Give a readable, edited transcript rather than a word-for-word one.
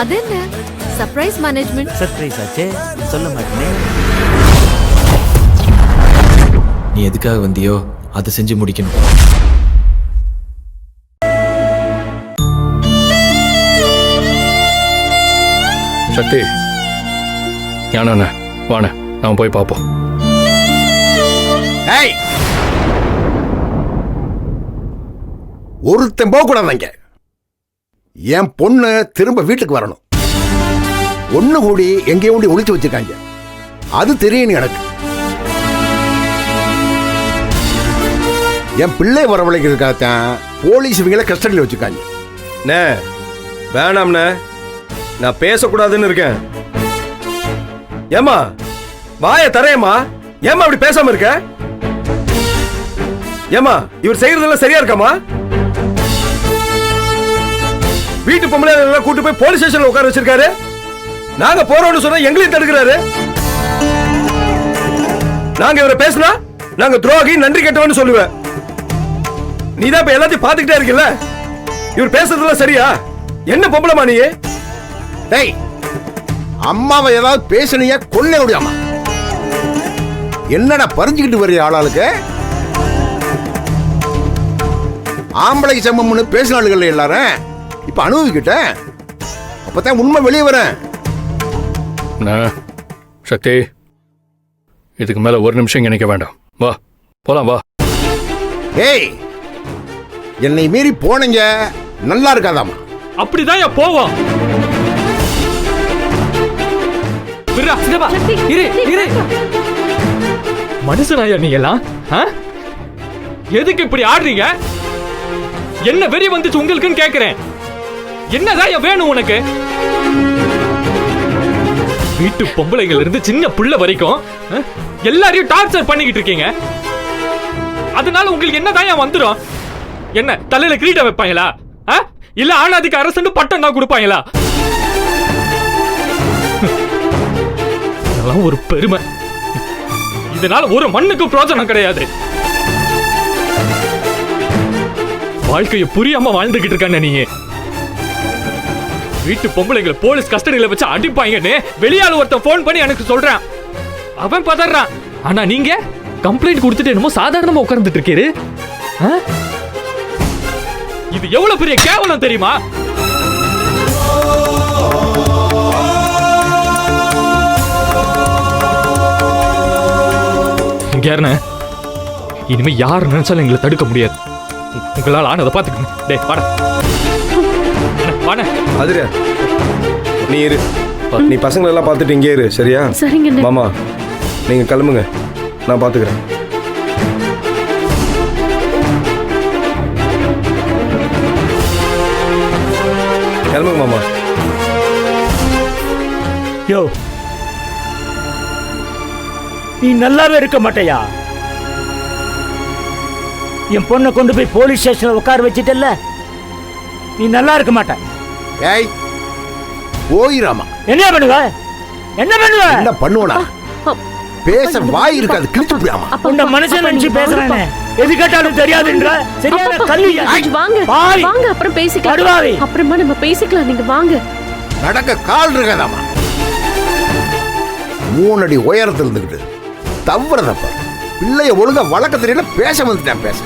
அது என்ன surprise management? Surprise ஆச்சே, சொல்ல மாட்டேனே. நீ எதுக்காக வந்தியோ அதை செஞ்சு முடிக்கணும். சக்தி, ஞான வாண, நான் போய் பார்ப்போம். ஒருத்தன் போக கூடாதுங்க. என் பொண்ணு திரும்ப வீட்டுக்கு வரணும். ஒண்ணு கூடி எங்கேயும் கூடி ஒளிச்சு வச்சிருக்காங்க, அது தெரியணும் எனக்கு. என் பிள்ளை வரவழைக்கிறதுக்காகத்தான் போலீஸ் இவங்களை கஸ்டடியில் வச்சிருக்காங்க. வேணாம்ண்ணே, நான் பேசக்கூடாதுன்னு இருக்கேன். ஏமா வாய தரையம்மா, ஏமா அப்படி பேசாம இருக்க? ஏமா இவர் செய்யறதெல்லாம் சரியா இருக்காமா? வீட்டு பொம்பளை கூட்டு போய் போலீஸ் ஸ்டேஷன்ல உட்கார வச்சிருக்காரு. நாங்க போறோம்னு சொன்னா எங்களையும் தடுக்கிறாரு. நாங்க இவரை பேசினா நாங்க துரோகி, நன்றி கெட்டவன்னு சொல்லுவேன். நீதான் இப்ப எல்லாத்தையும் பாத்துக்கிட்டே இருக்கல. இவர் பேசுறதெல்லாம் சரியா? என்ன பொம்பளமா நீ? டேய், அம்மாவை ஏதாவது பேசுனீங்க கொல்ல முடியாமா? என்னடா பறிஞ்சுக்கிட்டு வர்ற ஆளாளுக்கு? ஆம்பளைக்கு சம்பம்னு பேசினாளுகள் எல்லாரும் இப்ப அனுபவிக்கிட்ட, அப்பதான் உண்மை வெளியே வரேன். சக்தி, இதுக்கு மேல ஒரு நிமிஷம் நினைக்க வேண்டாம். வா போலாம், வா. ஏய், என்னை மீறி போனீங்க நல்லா இருக்காதாமா? அப்படிதான் போவோம். மனுஷனாயா நீ எல்லாம்? எதுக்கு இப்படி ஆடுறீங்க? என்ன வெறி வந்துச்சு உங்களுக்குன்னு கேக்குறேன். என்னதான் வேணும் உனக்கு? வீட்டு பொம்பளைங்கள்ல இருந்து சின்ன புள்ள வரைக்கும் எல்லாரையும் டார்ச்சர் பண்ணிக்கிட்டு இருக்கீங்க. அதனால உங்களுக்கு என்னதான் வந்துடும்? என்ன தலையில கிரீடம் வைப்பாங்களா? இல்ல ஆணாதிக்க அரசு பட்டம் தான் கொடுப்பாங்களா? இதெல்லாம் ஒரு பெருமை. இதனால ஒரு மண்ணுக்கு பிரயோஜனம் கிடையாது. வாழ்க்கைய புரியாம வாழ்ந்துகிட்டு இருக்கானே நீ. வீட்டு பொம்பளைங்களை போலீஸ் கஸ்டடியில வச்சு அடிப்பாங்கன்னு வெளியாளு ஒருத்தன் போன் பண்ணி எனக்கு சொல்றான். அவன் பதறான். ஆனா நீங்க கம்ப்ளைண்ட் கொடுத்துட்டு என்னமோ சாதாரணமா உட்கார்ந்துட்டு இருக்கீரு. இது எவ்வளவு பெரிய கேவலம் தெரியுமா? இனிமே யார் நினைச்சாலும் எங்களை தடுக்க முடியாது. உங்களால் ஆனதை பாத்துக்கணும். டேய் வாடா வாடா. அதுரே நீ இரு, நீ பசங்களை எல்லாம் பார்த்துட்டு இங்கே இரு, சரியா? சரிங்க மாமா, நீங்க கிளம்புங்க, நான் பாத்துக்கிறேன். கிளம்புங்க மாமா. யோ, நீ நல்லாவே இருக்க மாட்டேயா? என் பொண்ணை கொண்டு போய் போலீஸ் ஸ்டேஷன்ல உட்கார வச்சிட்டல்ல, நீ நல்லா இருக்க மாட்ட. ஏய் போயிராமா. என்ன பண்ணுவ? என்ன பண்ணுவ? என்ன பண்ணுவனா? பேச வாய் இருக்காது, கிழிச்சு போடாமா. உன்ன மனுஷன் நினைச்சு பேசுறானே, எது கேட்டாலும் தெரியாதுன்ற சரியான கல்வியா? வாங்க வாங்க, அப்புறம் பேசிக்கலாம். அப்புறமா நம்ம பேசிக்கலாம், நீங்க வாங்க. நடக்க கால் இருக்காதாமா. 3 அடி உயரத்தில் இருந்துகிட்டு தவறதப்பா. பிள்ளைய ஒழுங்கா வளர்க்க தெரியல, பேச வந்துட்டேன் பேச.